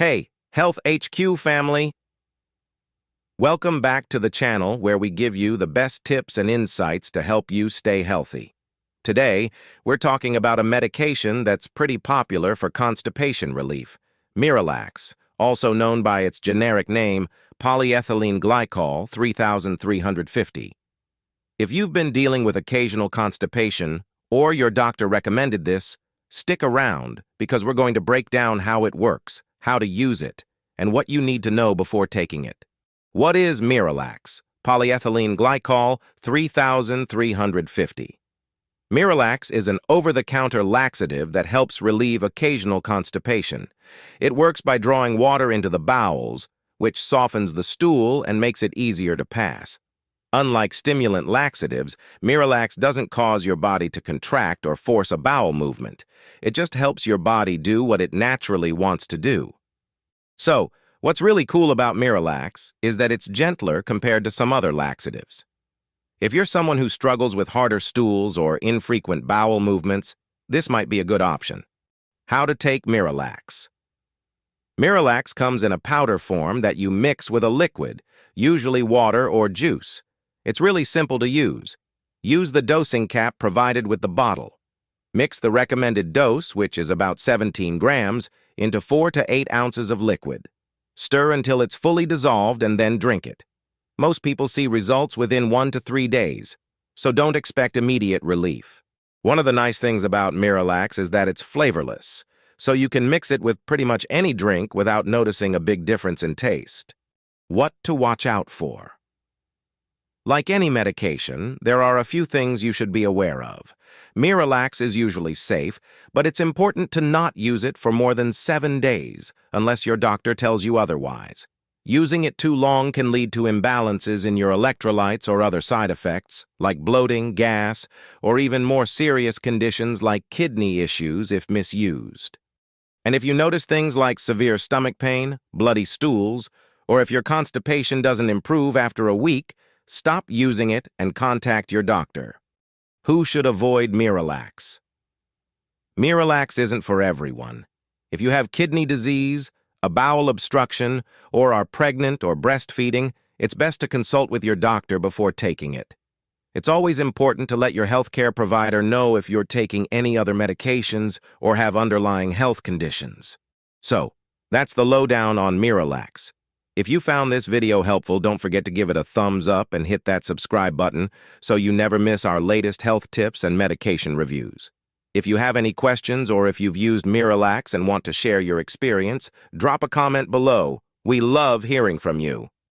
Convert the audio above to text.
Hey, Health HQ family! Welcome back to the channel where we give you the best tips and insights to help you stay healthy. Today, we're talking about a medication that's pretty popular for constipation relief, Miralax, also known by its generic name, Polyethylene Glycol 3350. If you've been dealing with occasional constipation, or your doctor recommended this, stick around because we're going to break down how it works, how to use it, and what you need to know before taking it. What is Miralax? Polyethylene Glycol 3350. Miralax is an over-the-counter laxative that helps relieve occasional constipation. It works by drawing water into the bowels, which softens the stool and makes it easier to pass. Unlike stimulant laxatives, Miralax doesn't cause your body to contract or force a bowel movement. It just helps your body do what it naturally wants to do. So, what's really cool about Miralax is that it's gentler compared to some other laxatives. If you're someone who struggles with harder stools or infrequent bowel movements, this might be a good option. How to take Miralax. Miralax comes in a powder form that you mix with a liquid, usually water or juice. It's really simple to use. Use the dosing cap provided with the bottle. Mix the recommended dose, which is about 17 grams, into 4 to 8 ounces of liquid. Stir until it's fully dissolved and then drink it. Most people see results within 1 to 3 days, so don't expect immediate relief. One of the nice things about Miralax is that it's flavorless, so you can mix it with pretty much any drink without noticing a big difference in taste. What to watch out for? Like any medication, there are a few things you should be aware of. Miralax is usually safe, but it's important to not use it for more than 7 days, unless your doctor tells you otherwise. Using it too long can lead to imbalances in your electrolytes or other side effects, like bloating, gas, or even more serious conditions like kidney issues if misused. And if you notice things like severe stomach pain, bloody stools, or if your constipation doesn't improve after a week, stop using it and contact your doctor. Who should avoid Miralax? Miralax isn't for everyone. If you have kidney disease, a bowel obstruction, or are pregnant or breastfeeding, it's best to consult with your doctor before taking it. It's always important to let your healthcare provider know if you're taking any other medications or have underlying health conditions. So, that's the lowdown on Miralax. If you found this video helpful, don't forget to give it a thumbs up and hit that subscribe button so you never miss our latest health tips and medication reviews. If you have any questions or if you've used Miralax and want to share your experience, drop a comment below. We love hearing from you.